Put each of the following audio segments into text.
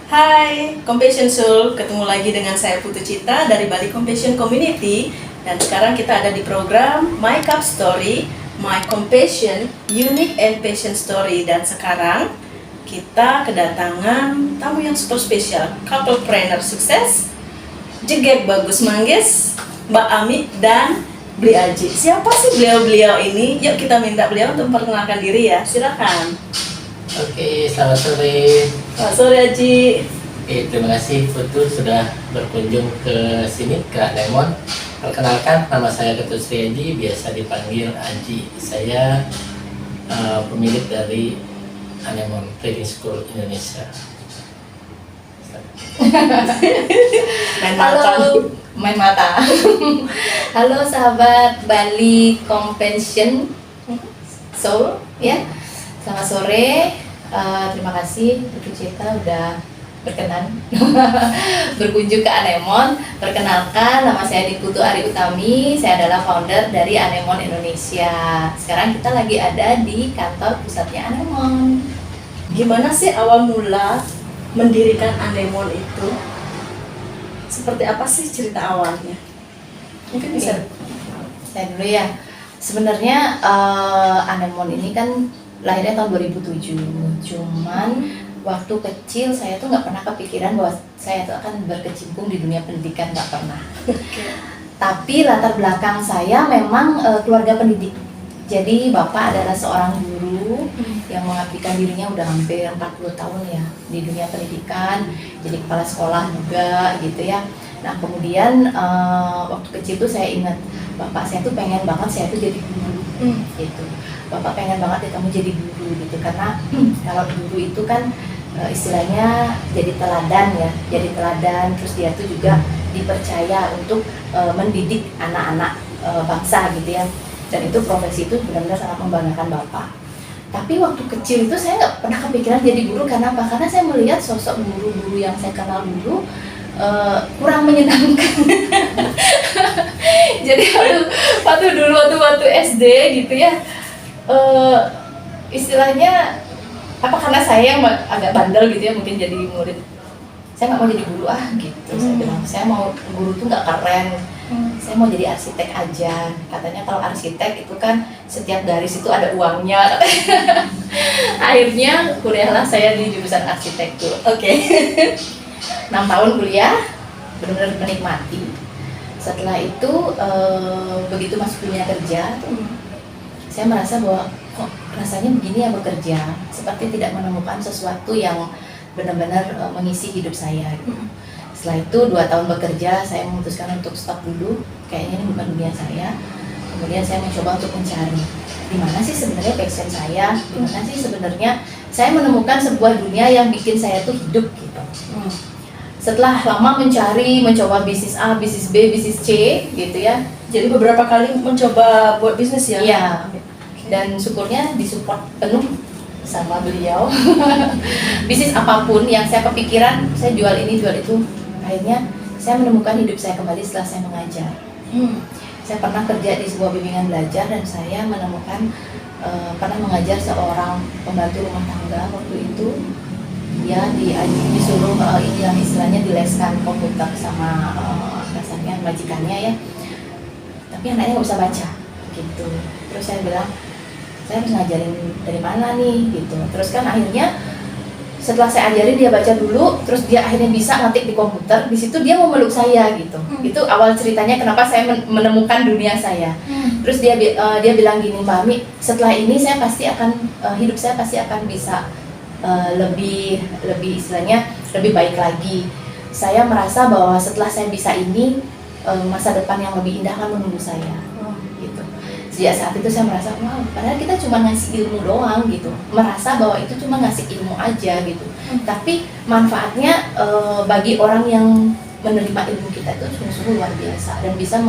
Hai, Compassion Soul, ketemu lagi dengan saya Putu Cita dari Bali Compassion Community. Dan sekarang kita ada di program My Cup Story, My Compassion, Unique and Passion Story. Dan sekarang kita kedatangan tamu yang super spesial, couple planner sukses, Jegek Bagus Manggis, Mbak Ami dan Bli Aji. Siapa sih beliau-beliau ini? Yuk kita minta beliau untuk memperkenalkan diri ya, silakan. Oke, selamat sore. Selamat sore Aji. Oke, terima kasih Putu sudah berkunjung ke sini, ke Anemon. Perkenalkan, nama saya Ketut Sri Aji, biasa dipanggil Aji. Saya pemilik dari Anemon Trading School Indonesia. Halo, main mata. Halo sahabat Bali Compassion Soul, ya. Selamat sore. Terima kasih Putu Cita udah berkenan berkunjung ke Anemon. Perkenalkan, nama saya Putu Ari Utami. Saya adalah founder dari Anemon Indonesia. Sekarang kita lagi ada di kantor pusatnya Anemon. Gimana sih awal mula mendirikan Anemon itu? Seperti apa sih cerita awalnya? Mungkin bisa. Saya dulu ya. Sebenarnya Anemon ini kan lahirnya tahun 2007. Cuman waktu kecil saya tuh nggak pernah kepikiran bahwa saya tuh akan berkecimpung di dunia pendidikan, nggak pernah. Tapi latar belakang saya memang keluarga pendidik. Jadi bapak adalah seorang guru yang mengabdikan dirinya udah hampir 40 tahun ya di dunia pendidikan. Jadi kepala sekolah juga gitu ya. Nah kemudian waktu kecil tuh saya ingat bapak saya tuh pengen banget saya tuh jadi guru gitu. Bapak pengen banget ya kamu jadi guru gitu, karena kalau guru itu kan istilahnya jadi teladan ya, jadi teladan. Terus dia tuh juga dipercaya untuk mendidik anak-anak bangsa gitu ya. Dan itu profesi itu benar-benar sangat membanggakan bapak. Tapi waktu kecil itu saya nggak pernah kepikiran jadi guru. Karena apa? Karena saya melihat sosok guru-guru yang saya kenal dulu kurang menyenangkan. Jadi waktu SD gitu ya, istilahnya apa, karena saya yang agak bandel gitu ya, mungkin jadi murid saya nggak mau jadi guru gitu. Saya bilang saya mau guru tuh nggak keren, saya mau jadi arsitek aja. Katanya kalau arsitek itu kan setiap garis itu ada uangnya. Akhirnya kuliahlah saya di jurusan arsitektur. Oke. 6 tahun kuliah, benar-benar menikmati. Setelah itu begitu masuk dunia kerja, saya merasa bahwa kok rasanya begini ya bekerja, seperti tidak menemukan sesuatu yang benar-benar mengisi hidup saya gitu. Setelah itu 2 tahun bekerja, saya memutuskan untuk stop dulu, kayaknya ini bukan dunia saya. Kemudian saya mencoba untuk mencari di mana sih sebenarnya passion saya, di mana sih sebenarnya saya menemukan sebuah dunia yang bikin saya tuh hidup gitu. Setelah lama mencari, mencoba bisnis A, bisnis B, bisnis C gitu ya. Jadi beberapa kali mencoba buat bisnis ya? Iya. Dan syukurnya disupport penuh sama beliau. Bisnis apapun yang saya kepikiran, saya jual ini, jual itu. Akhirnya saya menemukan hidup saya kembali setelah saya mengajar. Saya pernah kerja di sebuah bimbingan belajar dan saya menemukan pernah mengajar seorang pembantu rumah tangga waktu itu. Dia disuruh ini yang istilahnya dileskan komputer sama kasarnya majikannya ya. Tapi anaknya nggak bisa baca gitu. Terus saya bilang, saya harus ngajarin dari mana nih gitu. Terus kan akhirnya setelah saya ajarin dia baca dulu, terus dia akhirnya bisa ngetik di komputer. Di situ dia mau meluk saya gitu. Itu awal ceritanya kenapa saya menemukan dunia saya. Terus dia bilang gini, Mbak Ami, setelah ini saya pasti akan hidup saya pasti akan bisa lebih istilahnya lebih baik lagi. Saya merasa bahwa setelah saya bisa ini, masa depan yang lebih indah akan menunggu saya. Gitu. Sejak saat itu saya merasa, wow, padahal kita cuma ngasih ilmu doang gitu. Merasa bahwa itu cuma ngasih ilmu aja gitu. Tapi manfaatnya bagi orang yang menerima ilmu kita itu sungguh-sungguh luar biasa dan bisa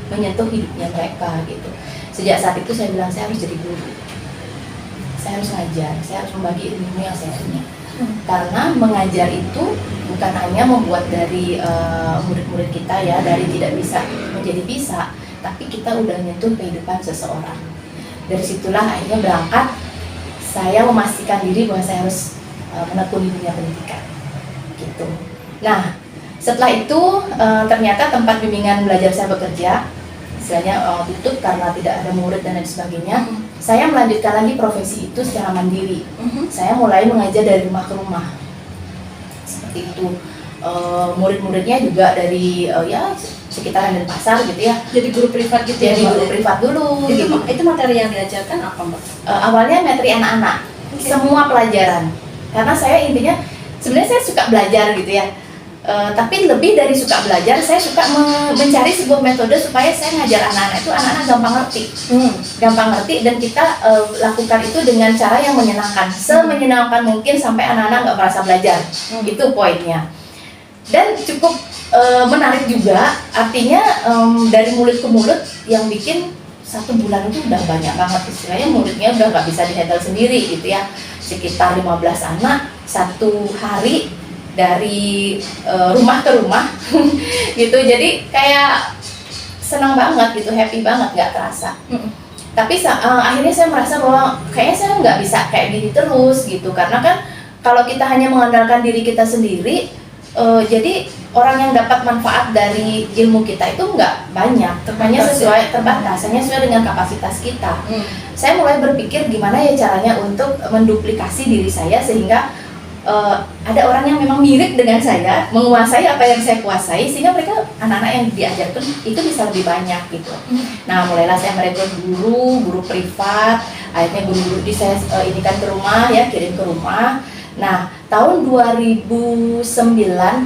menyentuh hidupnya mereka gitu. Sejak saat itu saya bilang saya harus jadi guru. Saya harus ngajar, saya harus membagi ilmu yang saya punya. Karena mengajar itu bukan hanya membuat dari murid-murid kita ya dari tidak bisa menjadi bisa, tapi kita udah nyentuh kehidupan seseorang. Dari situlah akhirnya berangkat, saya memastikan diri bahwa saya harus menekuni dunia pendidikan. gitu. Nah, setelah itu ternyata tempat bimbingan belajar saya bekerja istilahnya tutup karena tidak ada murid dan lain sebagainya. Saya melanjutkan lagi profesi itu secara mandiri. Saya mulai mengajar dari rumah ke rumah seperti itu. Murid-muridnya juga dari ya sekitaran Denpasar gitu ya. Jadi guru privat gitu Jadi ya, Mbak? guru privat dulu. Itu, gitu. itu materi yang diajarkan apa, Mbak? Awalnya materi anak-anak, semua pelajaran. Karena saya intinya sebenarnya saya suka belajar gitu ya. Tapi lebih dari suka belajar, saya suka mencari sebuah metode supaya saya ngajar anak-anak itu anak-anak gampang ngerti. Gampang ngerti dan kita lakukan itu dengan cara yang menyenangkan, semenyenangkan mungkin sampai anak-anak nggak merasa belajar. Itu poinnya. Dan cukup menarik juga, artinya dari mulut ke mulut yang bikin 1 bulan itu udah banyak banget, istilahnya muridnya udah nggak bisa dihandle sendiri gitu ya, sekitar 15 anak 1 hari dari rumah ke rumah gitu. Jadi kayak senang banget gitu, happy banget, nggak terasa. Tapi akhirnya saya merasa bahwa kayaknya saya nggak bisa kayak gini terus gitu, karena kan kalau kita hanya mengandalkan diri kita sendiri, jadi orang yang dapat manfaat dari ilmu kita itu nggak banyak, hanya terbatas, hanya sesuai dengan kapasitas kita. Saya mulai berpikir gimana ya caranya untuk menduplikasi diri saya sehingga ada orang yang memang mirip dengan saya, menguasai apa yang saya kuasai, sehingga mereka anak-anak yang diajarkan itu bisa lebih banyak gitu. Nah, mulailah saya merekrut guru privat, akhirnya guru-guru di saya inikan ke rumah ya, kirim ke rumah. Nah, tahun 2009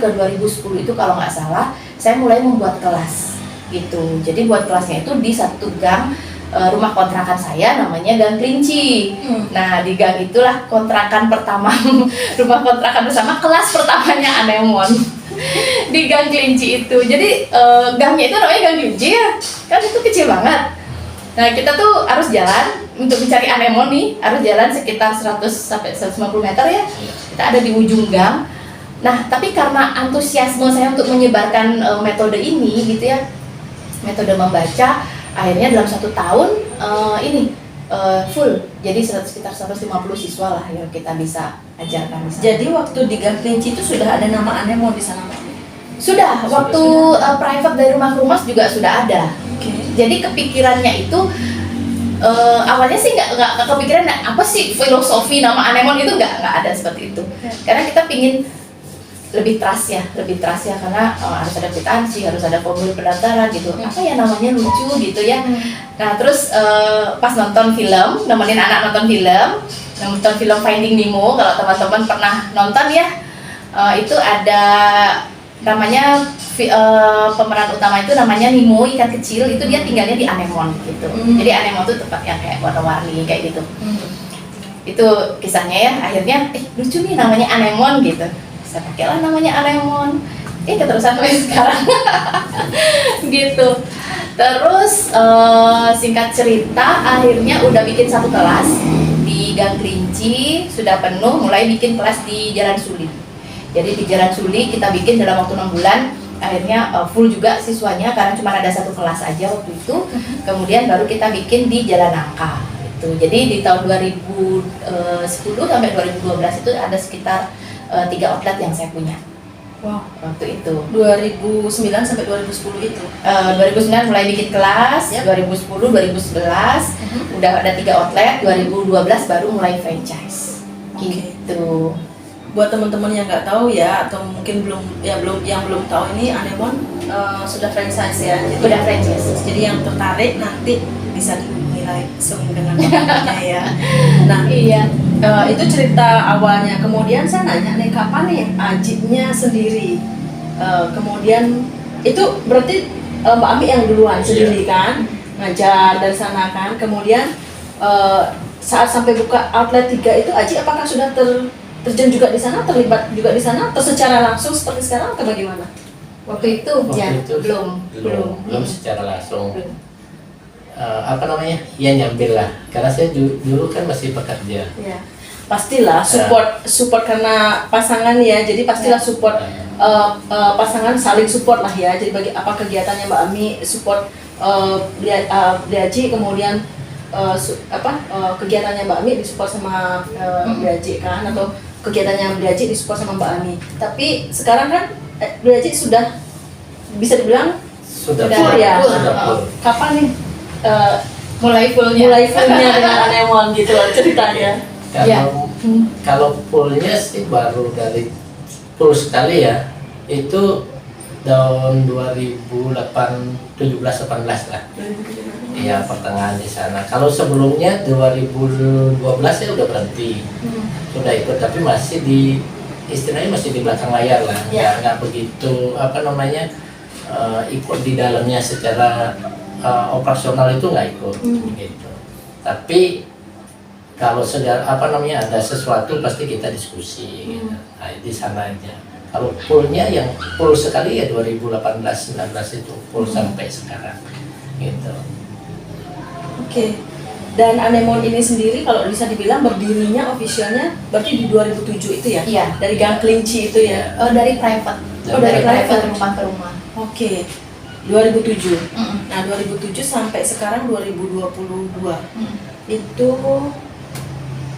ke 2010 itu kalau nggak salah, saya mulai membuat kelas gitu. Jadi buat kelasnya itu di 1 gang rumah kontrakan saya, namanya Gang Kelinci. Nah, di gang itulah kontrakan pertama, rumah kontrakan bersama kelas pertamanya Anemon di Gang Kelinci itu. Jadi gangnya itu namanya Gang Kelinci ya, kan itu kecil banget. Nah, kita tuh harus jalan untuk mencari Anemon nih, harus jalan sekitar 100 sampai 150 meter ya. Kita ada di ujung gang. Nah, tapi karena antusiasme saya untuk menyebarkan metode ini gitu ya, metode membaca, akhirnya dalam 1 tahun full. Jadi sekitar 150 siswa lah yang kita bisa ajarkan di sana. Jadi waktu di Gang Kelinci itu sudah ada nama Anemon di sana, Mbak? Sudah, waktu private dari rumah ke rumah juga sudah ada. Jadi kepikirannya itu awalnya sih nggak kepikiran apa sih filosofi nama Anemon itu nggak ada seperti itu. Karena kita pingin lebih trust ya karena harus ada kwitansi, harus ada formulir pendaftaran gitu. Apa ya namanya lucu gitu ya. Nah, terus pas nonton film, nemenin anak nonton film Finding Nemo, kalau teman-teman pernah nonton ya, itu ada namanya pemeran utama itu namanya Nemo, ikan kecil, itu dia tinggalnya di Anemon gitu. Jadi Anemon itu tempat yang kayak warna-warni kayak gitu. Itu kisahnya ya, akhirnya lucu nih namanya Anemon gitu. Saya pakailah namanya Anemon. Keterusan sampai sekarang. Gitu. Terus singkat cerita akhirnya udah bikin 1 kelas di Gang Kelinci, sudah penuh, mulai bikin kelas di Jalan Suli. Jadi di Jalan Suli kita bikin dalam waktu 6 bulan, akhirnya full juga siswanya karena cuma ada 1 kelas aja waktu itu. Kemudian baru kita bikin di Jalan Nangka gitu. Jadi di tahun 2010 sampai 2012 itu ada sekitar 3 outlet yang saya punya. Wow. Waktu itu 2009 sampai 2010 itu. 2009 mulai bikin kelas, 2010, 2011 udah ada 3 outlet, 2012 baru mulai franchise. Gitu. Buat teman-teman yang nggak tahu ya, atau mungkin yang belum tahu, ini Anemon sudah franchise ya. Jadi, udah franchise. Jadi yang tertarik nanti bisa dinilai langsung dengan waktunya ya. Nah, Iya. Itu cerita awalnya. Kemudian saya nanya nih, kapan nih Ajiknya sendiri? Kemudian itu berarti Mbak Ami yang duluan sendiri kan ngajar dari sana kan. Kemudian saat sampai buka outlet 3 itu Aji apakah sudah terjun juga di sana, terlibat juga di sana, atau secara langsung seperti sekarang atau bagaimana? Waktu itu belum secara langsung. Apa namanya? Ya nyambil lah. Karena saya dulu kan masih bekerja. Ya. Pastilah support karena pasangan ya. Jadi pastilah support pasangan saling support lah ya. Jadi bagi apa kegiatannya Mbak Ami support Aji, kemudian kegiatannya Mbak Ami disupport sama Aji kan, atau kegiatannya Beli Aji disupport sama Mbak Ani. Tapi sekarang kan Beli Aji sudah bisa dibilang Sudah Sudah full ya. sudah full. kapan nih eh, mulai fullnya. mulai fullnya dengan Anemon gitu loh ceritanya. Kalau Ya. kalau fullnya sih baru dari full sekali ya, itu tahun 2017-18 lah. Iya, pertengahan di sana. Kalau sebelumnya 2012 ya udah berhenti, sudah ikut, tapi masih di istilahnya masih di belakang layar lah, Ya. nggak begitu apa namanya ikut di dalamnya secara operasional itu nggak ikut gitu. Tapi kalau segala apa namanya ada sesuatu pasti kita diskusi gitu. Nah, di sana aja. Kalau fullnya yang full sekali ya 2018-19 itu full sampai sekarang gitu. Oke. Dan Anemon ini sendiri kalau bisa dibilang berdirinya officialnya berarti di 2007 itu ya? Iya. Dari Gang Kelinci itu ya? Dari private. dari private. rumah ke rumah. Oke. 2007. Mm-mm. Nah, 2007 sampai sekarang 2022. Mm. Itu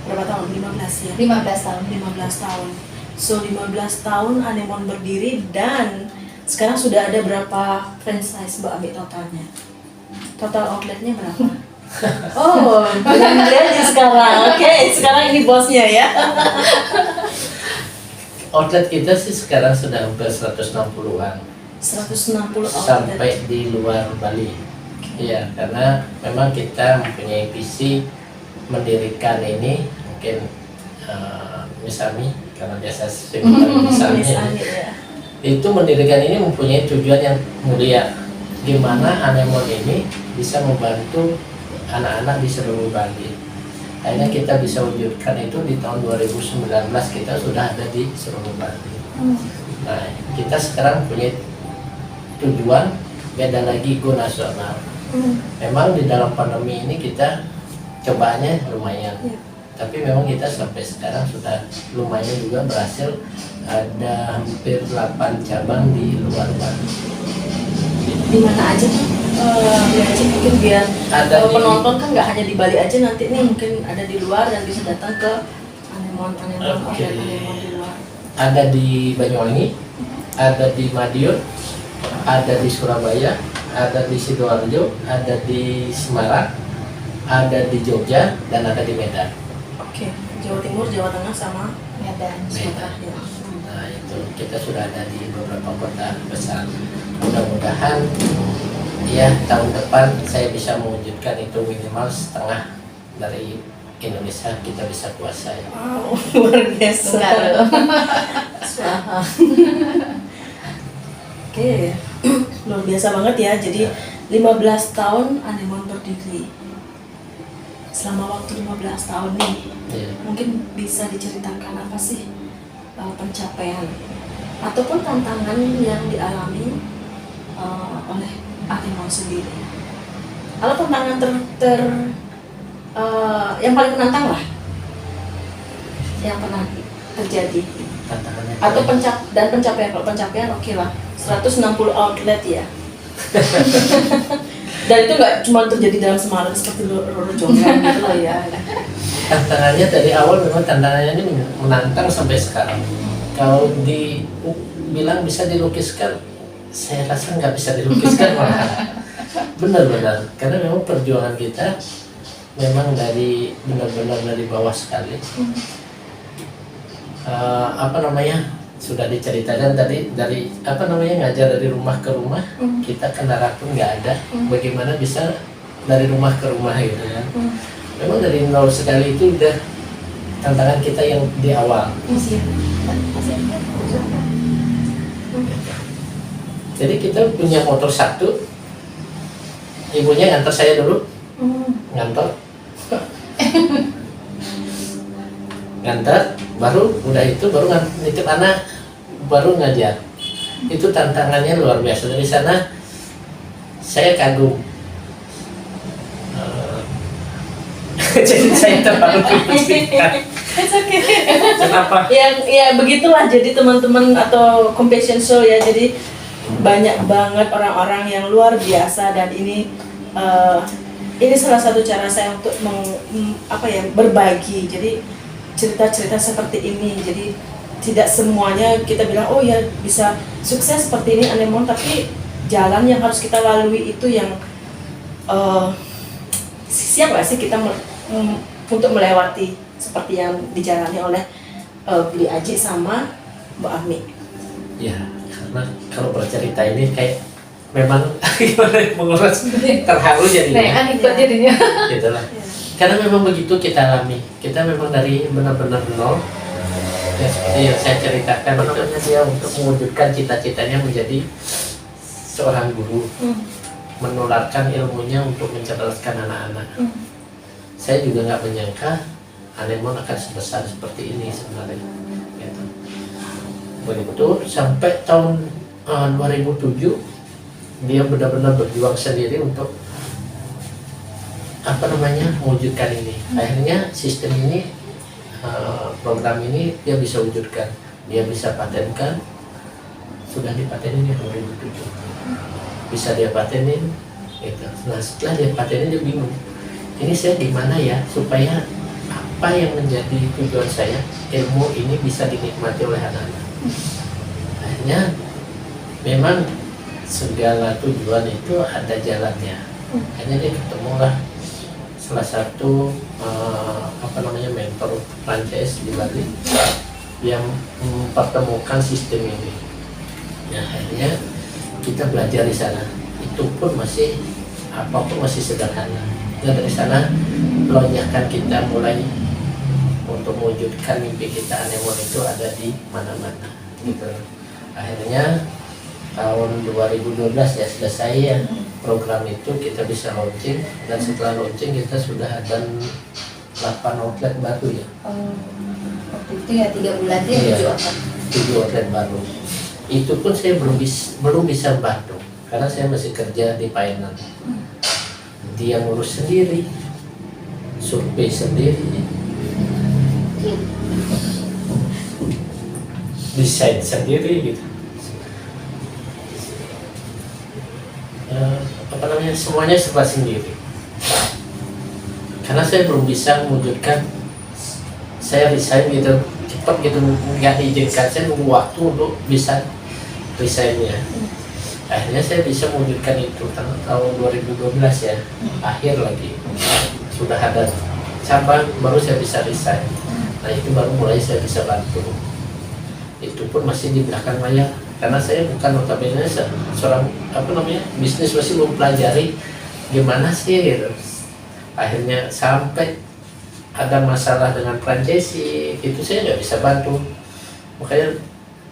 berapa tahun? 15 ya? 15 tahun. 15 tahun. So 15 tahun Anemon berdiri dan sekarang sudah ada berapa franchise Mbak ambil totalnya? Total outletnya berapa? Oh, dengan Beli sekarang. Oke, sekarang ini bosnya ya. Outlet kita sih sekarang sudah hampir 160-an 160 outlet. sampai di luar Bali. Iya, karena memang kita mempunyai visi mendirikan ini mungkin Misami karena biasa sebutan Misami. Misalnya ya. Itu mendirikan ini mempunyai tujuan yang mulia, gimana Anemon ini bisa membantu anak-anak di seluruh Bali. Akhirnya kita bisa wujudkan itu di tahun 2019 kita sudah ada di seluruh Bali. Nah, kita sekarang punya tujuan beda lagi go nasional. Memang di dalam pandemi ini kita cobaannya lumayan. Ya. Tapi memang kita sampai sekarang sudah lumayan juga berhasil, ada hampir 8 cabang di luar Bali. Di mana aja tuh? Beli aja mungkin biar Ada di- penonton kan nggak hanya di Bali aja nanti nih mungkin ada di luar dan bisa datang ke Anemon Oke. outlet Anemon di luar. Ada di Banyuwangi, ada di Madiun, ada di Surabaya, ada di Sidoarjo, ada di Semarang, ada di Jogja, dan ada di Medan. Oke, Jawa Timur, Jawa Tengah sama Medan. Sumatera ya. Nah, itu kita sudah ada di beberapa kota besar. Mudah-mudahan ya tahun depan saya bisa mewujudkan itu minimal setengah dari Indonesia kita bisa kuasai. Wow, luar biasa. Enggak loh. Swaha. Oke, luar biasa banget ya. Jadi 15 tahun Anemon berdiri. Selama waktu 15 tahun nih, Ya. mungkin bisa diceritakan apa sih pencapaian ataupun tantangan yang dialami oleh Anemon sendiri. Kalau tantangan yang paling menantang lah yang pernah terjadi Tantangannya atau pencapaian, kalau pencapaian oke lah 160 outlet ya. Dan itu nggak cuma terjadi dalam semalam seperti Roro Jonggrang gitu lah ya. tantangannya dari awal memang tantangannya ini menantang sampai sekarang. Kalau bilang bisa dilukiskan, saya rasa nggak bisa dilukiskan malah. Benar-benar, karena memang perjuangan kita memang dari benar-benar dari bawah sekali. Apa namanya, sudah diceritakan tadi dari apa namanya ngajar dari rumah ke rumah, kita kendaraan pun nggak ada. Bagaimana bisa dari rumah ke rumah gitu kan? Memang dari nol sekali itu udah tantangan kita yang di awal. Jadi kita punya motor satu, ibunya ngantar saya dulu, ngantar, baru udah itu baru nitip anak, baru ngajar. Itu tantangannya luar biasa. Dari sana saya kagum. Jadi saya terlalu kritik. It's okay. Kenapa? Ya begitulah jadi teman-teman atau compassion soul ya, jadi banyak banget orang-orang yang luar biasa dan ini salah satu cara saya untuk berbagi. Jadi cerita-cerita seperti ini. Jadi tidak semuanya kita bilang oh ya bisa sukses seperti ini Anemon, tapi jalan yang harus kita lalui itu yang siap gak sih kita untuk melewati seperti yang dijalani oleh Beli Aji sama Mbak Ami. Ya, karena kalau bercerita ini kayak memang gimana menguras terharu jadinya. Kan ikut jadinya. Gitu lah. Karena memang begitu kita alami. Kita memang dari benar-benar nol. Ya, seperti yang saya ceritakan itu dia untuk mewujudkan cita-citanya menjadi seorang guru, menularkan ilmunya untuk mencerdaskan anak-anak. Saya juga nggak menyangka Anemon akan sebesar seperti ini sebenarnya. Gitu. Begitu sampai tahun 2007 dia benar-benar berjuang sendiri untuk mewujudkan ini. Akhirnya sistem ini, program ini dia bisa wujudkan, dia bisa patenkan, sudah dipatenin ya 2007, bisa dia patenin gitu. Nah setelah dia patenin dia bingung, ini saya gimana ya supaya apa yang menjadi tujuan saya, ilmu ini bisa dinikmati oleh anak-anak. Akhirnya memang segala tujuan itu ada jalannya. Akhirnya dia ketemulah salah satu mentor Prancis di Bali yang mempertemukan sistem ini. Nah, akhirnya kita belajar di sana. Itu pun masih sederhana. Dan dari sana lonjakan kita mulai untuk mewujudkan mimpi kita Anemon itu ada di mana-mana. Gitu. Akhirnya tahun 2012 ya selesai ya program itu, kita bisa launching, dan setelah launching kita sudah ada 8 outlet baru ya. Waktu itu ya 3 bulan dia 7 outlet. 7 outlet baru. Itu pun saya belum bisa bantu karena saya masih kerja di finance. Dia ngurus sendiri, survei sendiri, desain sendiri gitu. Semuanya serba sendiri. Karena saya belum bisa mewujudkan, saya resign gitu cepat gitu, nggak diizinkan, saya nunggu waktu untuk bisa resignnya. Akhirnya saya bisa mewujudkan itu tahun 2012 ya, akhir lagi sudah ada cabang, baru saya bisa resign. Nah itu baru mulai saya bisa bantu. Itu pun masih di belakang layar, karena saya bukan notabene seorang bisnis, masih belum pelajari gimana sih gitu. Akhirnya sampai ada masalah dengan franchising itu saya nggak bisa bantu. Makanya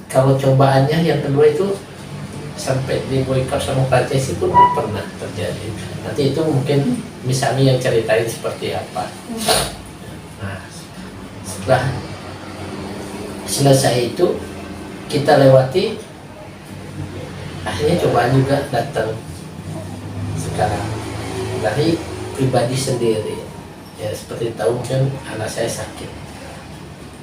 kalau cobaannya yang kedua itu sampai di boykot sama franchising pun pernah terjadi. Nanti itu mungkin misalnya yang ceritain seperti apa. Nah setelah selesai itu kita lewati, akhirnya cobaan juga datang sekarang dari pribadi sendiri ya, seperti tahu mungkin anak saya sakit.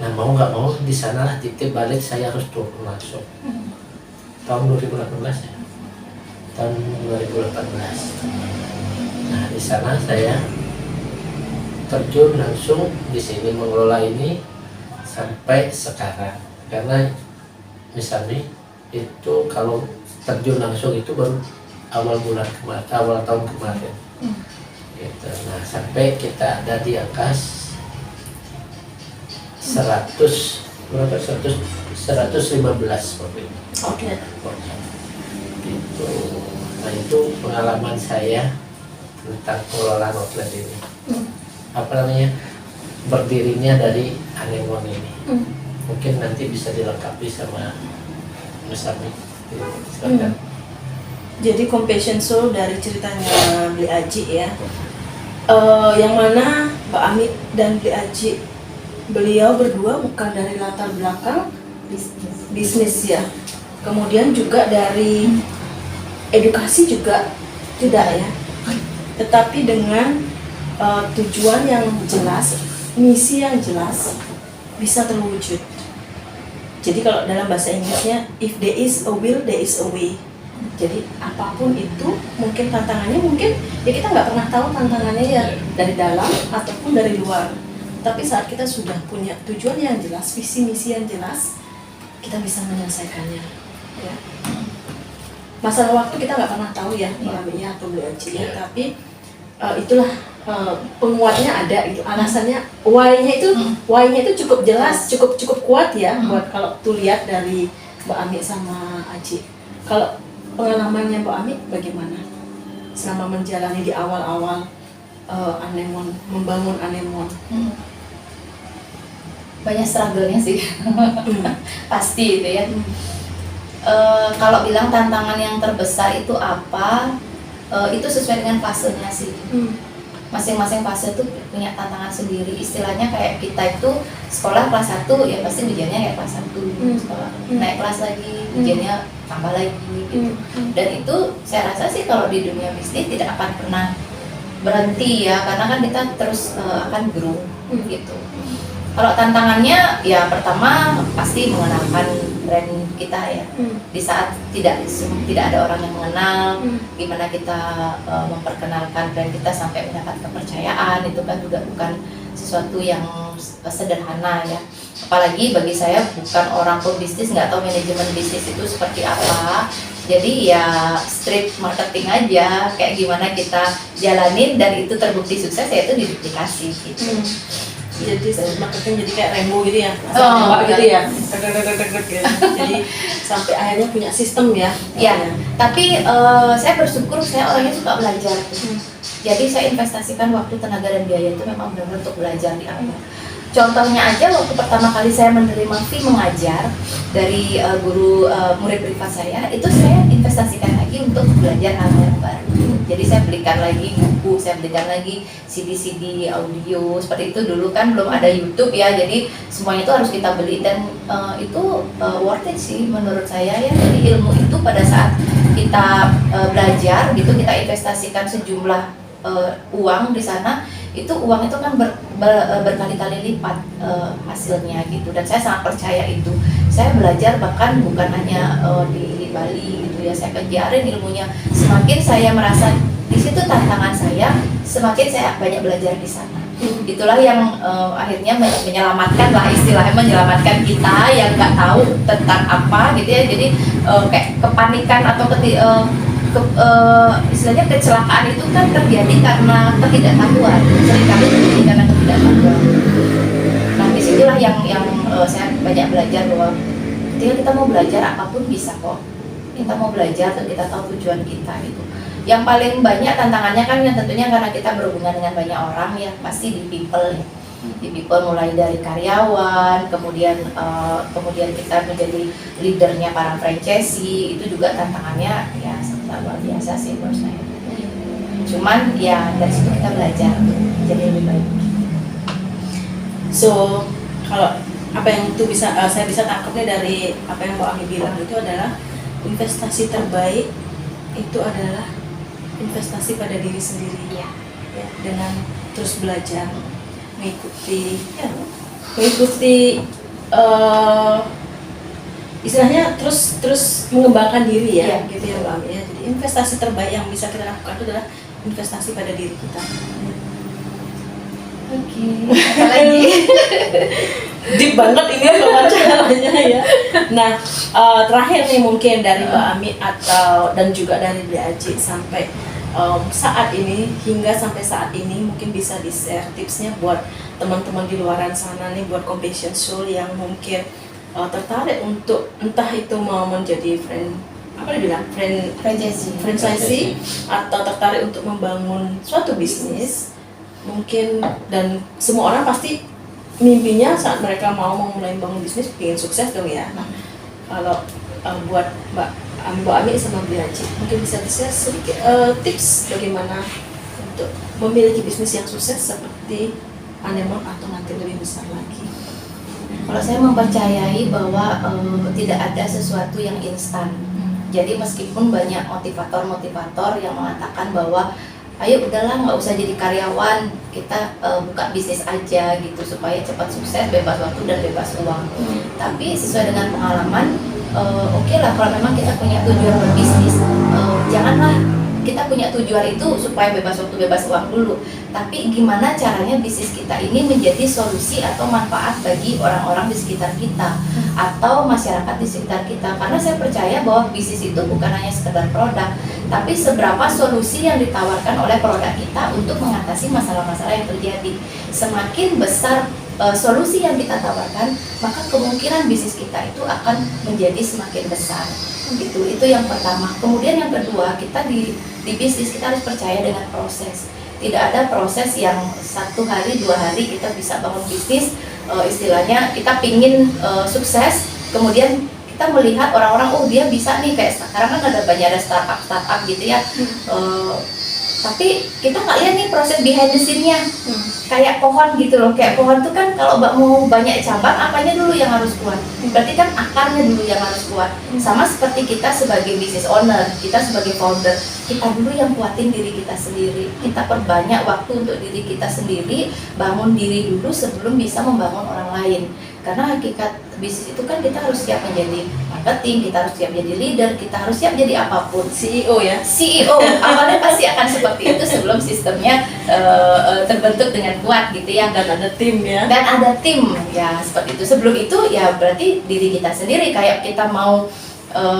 Nah mau nggak mau di sanalah titik balik saya harus turun langsung. Tahun 2018 ya, tahun 2018. Nah di sana saya terjun langsung di sini mengelola ini sampai sekarang. Karena misalnya itu kalau terjun langsung itu baru awal tahun kemarin. Gitu. Nah sampai kita ada di angka 115 waktu itu. Oke. Gitu. Nah itu pengalaman saya tentang pengelolaan outlet ini. Berdirinya dari Anemon ini. Mungkin nanti bisa dilengkapi sama Mas Ami. Silakan. Jadi Compassion Soul dari ceritanya Beli Aji ya, yang mana Mbak Ami dan Beli Aji, beliau berdua bukan dari latar belakang bisnis ya, kemudian juga dari edukasi juga tidak ya, tetapi dengan tujuan yang jelas, misi yang jelas bisa terwujud. Jadi kalau dalam bahasa Inggrisnya, if there is a will, there is a way. Jadi apapun itu, mungkin tantangannya, mungkin ya kita nggak pernah tahu tantangannya ya dari dalam ataupun dari luar. Tapi saat kita sudah punya tujuan yang jelas, visi misi yang jelas, kita bisa menyelesaikannya. Ya. Masalah waktu kita nggak pernah tahu ya, Mbak Ami ya atau Bu Aji ya. Tapi itulah penguatnya ada itu, alasannya why-nya itu cukup jelas, cukup kuat ya buat kalau tuh lihat dari Mbak Ami sama Aji. Kalau pengalamannya Mbak Ami bagaimana selama menjalani di awal-awal Anemon, membangun Anemon? Banyak struggle-nya sih. Pasti itu ya. Kalau bilang tantangan yang terbesar itu apa, itu sesuai dengan fasenya sih. Masing-masing fase itu punya tantangan sendiri. Istilahnya kayak kita itu sekolah kelas 1 ya pasti ujiannya kayak kelas 1 sekolah. Naik kelas lagi, ujiannya tambah lagi gitu. Dan itu saya rasa sih kalau di dunia bisnis tidak akan pernah berhenti ya, karena kan kita terus akan grow gitu. Kalau tantangannya ya pertama pasti mengenalkan brand kita ya. Di saat tidak ada orang yang mengenal, gimana kita memperkenalkan brand kita sampai mendapat kepercayaan, itu kan juga bukan sesuatu yang sederhana ya. Apalagi bagi saya bukan orang pebisnis, nggak tahu manajemen bisnis itu seperti apa. Jadi ya street marketing aja, kayak gimana kita jalanin dan itu terbukti sukses ya itu diduplikasi gitu. Jadi marketing jadi kayak Rembo gitu ya, gitu ya. Jadi sampai akhirnya punya sistem ya. Ya, tapi saya bersyukur saya orangnya suka belajar. Jadi saya investasikan waktu, tenaga dan biaya itu memang benar-benar untuk belajar di awal. Contohnya aja waktu pertama kali saya menerima fee mengajar dari guru murid privat saya, itu saya investasikan lagi untuk belajar hal yang baru. Jadi saya belikan lagi buku, saya belikan lagi CD-CD audio, seperti itu. Dulu kan belum ada YouTube ya, jadi semuanya itu harus kita beli dan itu worth it sih menurut saya ya. Jadi ilmu itu pada saat kita belajar gitu, kita investasikan sejumlah uang di sana, itu uang itu kan berkali-kali lipat hasilnya gitu. Dan saya sangat percaya itu. Saya belajar bahkan bukan hanya di Bali gitu ya, saya kejarin ilmunya. Semakin saya merasa di situ tantangan saya, semakin saya banyak belajar di sana. Itulah yang akhirnya menyelamatkan lah, istilahnya menyelamatkan kita yang nggak tahu tentang apa gitu ya. Jadi kayak kepanikan atau istilahnya kecelakaan itu kan terjadi karena ketidaktahuan, seringkali terjadi karena ketidaktahuan. Nah disitulah yang saya banyak belajar bahwa ketika kita mau belajar apapun bisa kok. Kita mau belajar dan kita tahu tujuan kita gitu. Yang paling banyak tantangannya kan yang tentunya karena kita berhubungan dengan banyak orang ya, pasti di people ya. Di people mulai dari karyawan, kemudian kita menjadi leadernya para franchisee, itu juga tantangannya ya sangat luar biasa sih menurut saya. Cuman ya dari situ kita belajar jadi lebih baik. So kalau apa yang itu saya bisa tangkapnya dari apa yang Mbak Ami bilang itu adalah investasi terbaik itu adalah investasi pada diri sendiri ya, dengan terus belajar, mengikuti istilahnya terus mengembangkan diri ya, gitu ya Mbak Ami ya. Jadi investasi terbaik yang bisa kita lakukan itu adalah investasi pada diri kita. Oke, apa lagi? Deep banget ini wawancaranya ya. Nah, terakhir nih mungkin dari Mbak Ami dan juga dari Bu Aji sampai saat ini, hingga sampai saat ini mungkin bisa di-share tipsnya buat teman-teman di luaran sana nih, buat Compassion Soul yang mungkin tertarik untuk entah itu mau menjadi franchisee atau tertarik untuk membangun suatu bisnis mungkin. Dan semua orang pasti mimpinya saat mereka mau memulai membangun bisnis pengen sukses dong ya. Nah, kalau buat Mbak Ami sama Bu Aji mungkin bisa share sedikit tips bagaimana untuk memiliki bisnis yang sukses seperti Anemon atau nanti lebih besar lagi. Kalau saya mempercayai bahwa tidak ada sesuatu yang instan. Jadi meskipun banyak motivator yang mengatakan bahwa ayo udahlah nggak usah jadi karyawan, kita buka bisnis aja gitu supaya cepat sukses, bebas waktu dan bebas uang. Tapi sesuai dengan pengalaman, oke lah kalau memang kita punya tujuan berbisnis, janganlah kita punya tujuan itu supaya bebas waktu, bebas uang dulu, tapi gimana caranya bisnis kita ini menjadi solusi atau manfaat bagi orang-orang di sekitar kita atau masyarakat di sekitar kita. Karena saya percaya bahwa bisnis itu bukan hanya sekedar produk, tapi seberapa solusi yang ditawarkan oleh produk kita untuk mengatasi masalah-masalah yang terjadi. Semakin besar solusi yang kita tawarkan, maka kemungkinan bisnis kita itu akan menjadi semakin besar. Itu yang pertama. Kemudian yang kedua, kita di bisnis kita harus percaya dengan proses. Tidak ada proses yang 1 hari 2 hari kita bisa bangun bisnis. Istilahnya kita pingin sukses, kemudian kita melihat orang-orang, oh dia bisa nih, kayak sekarang kan ada banyak ada startup gitu ya. Tapi kita nggak lihat nih proses behind the scene-nya. Kayak pohon gitu loh, kayak pohon tuh kan kalau mau banyak cabang, apanya dulu yang harus kuat? Berarti kan akarnya dulu yang harus kuat. Sama seperti kita sebagai business owner, kita sebagai founder, kita dulu yang kuatin diri kita sendiri. Kita perbanyak waktu untuk diri kita sendiri, bangun diri dulu sebelum bisa membangun orang lain. Karena hakikat bisnis itu kan kita harus siap menjadi marketing, kita harus siap jadi leader, kita harus siap jadi apapun. CEO ya? CEO, awalnya pasti akan seperti itu sebelum sistemnya terbentuk dengan kuat gitu ya. Dan ada tim ya? Dan ada tim, ya seperti itu. Sebelum itu ya berarti diri kita sendiri, kayak kita mau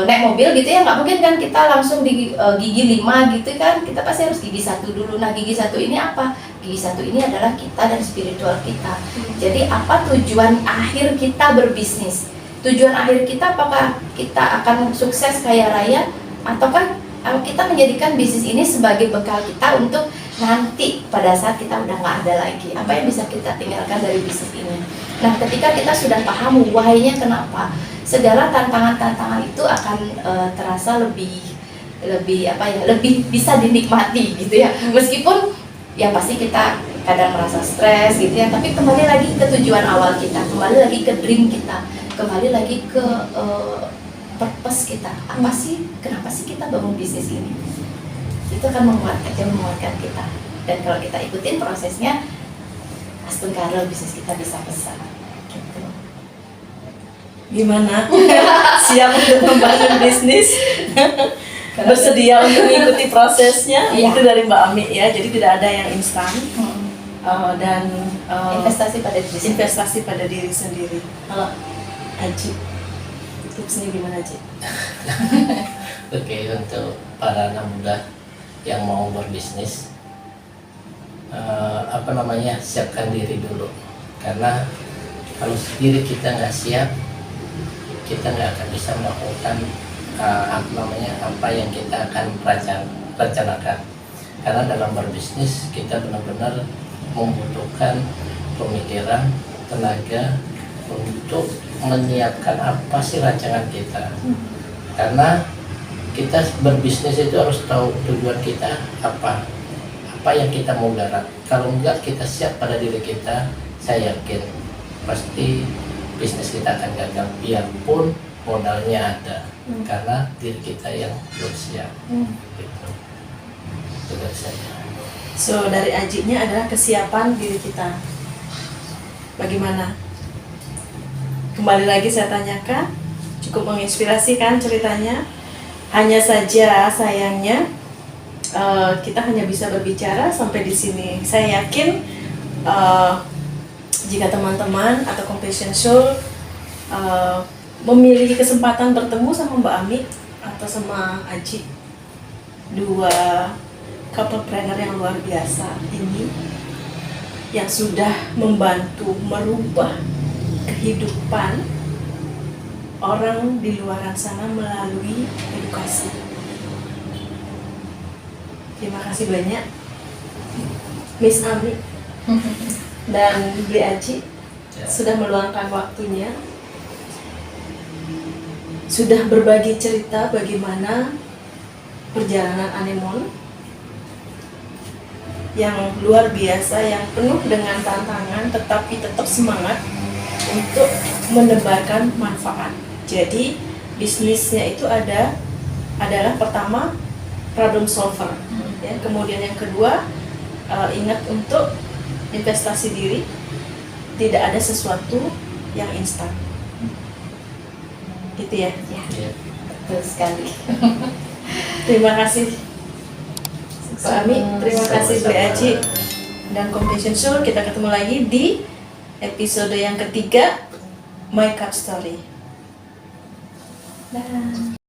naik mobil gitu ya, nggak mungkin kan kita langsung di gigi 5 gitu kan, kita pasti harus gigi 1 dulu. Nah gigi 1 ini apa? Gigi 1 ini adalah kita dan spiritual kita. Jadi apa tujuan akhir kita berbisnis? Tujuan akhir kita apakah kita akan sukses kaya raya, ataukah kita menjadikan bisnis ini sebagai bekal kita untuk nanti pada saat kita udah nggak ada lagi, apa yang bisa kita tinggalkan dari bisnis ini. Nah ketika kita sudah paham why-nya kenapa, segala tantangan-tantangan itu akan terasa lebih bisa dinikmati gitu ya. Meskipun ya pasti kita kadang merasa stres gitu ya, tapi kembali lagi ke tujuan awal kita, kembali lagi ke dream kita, kembali lagi ke purpose kita. Apa sih, kenapa sih kita bangun bisnis ini? Itu akan menguatkan kita. Dan kalau kita ikutin prosesnya, astungkara bisnis kita bisa besar. Gitu. Gimana? Siap untuk membangun bisnis? Bersedia untuk mengikuti prosesnya? Iya. Itu dari Mbak Ami ya, jadi tidak ada yang instan. Dan investasi pada diri sendiri. Kalau Aji, tipsnya gimana Aji? Oke, untuk para anak muda yang mau berbisnis, siapkan diri dulu. Karena kalau diri kita nggak siap, kita nggak akan bisa melakukan apa yang kita akan rencanakan. Karena dalam berbisnis kita benar-benar membutuhkan pemikiran, tenaga untuk menyiapkan apa sih rancangan kita. Karena kita berbisnis itu harus tahu tujuan kita apa yang kita mau garap. Kalau enggak kita siap pada diri kita, saya yakin pasti bisnis kita akan gagal, biarpun modalnya ada, karena diri kita yang belum siap. Gitu. Itu dari saya. So dari Ajinya adalah kesiapan diri kita. Bagaimana? Kembali lagi saya tanyakan, cukup menginspirasi kan ceritanya. Hanya saja sayangnya kita hanya bisa berbicara sampai di sini. Saya yakin jika teman-teman atau Compassion Soul memiliki kesempatan bertemu sama Mbak Ami atau sama Aji, dua couple planner yang luar biasa ini, yang sudah membantu merubah kehidupan orang di luar sana melalui edukasi. Terima kasih banyak Miss Ami dan Bli Aji sudah meluangkan waktunya, sudah berbagi cerita bagaimana perjalanan Anemone yang luar biasa, yang penuh dengan tantangan, tetapi tetap semangat untuk menebarkan manfaat. Jadi bisnisnya itu adalah pertama problem solver, ya. Kemudian yang kedua ingat untuk investasi diri, tidak ada sesuatu yang instan. Gitu ya. Ya, betul sekali. Terima kasih Pak Ami, terima kasih Bu Sama-sama. Aji. Dan Compassion Soul, kita ketemu lagi di episode yang ketiga My Cup Story. Dah.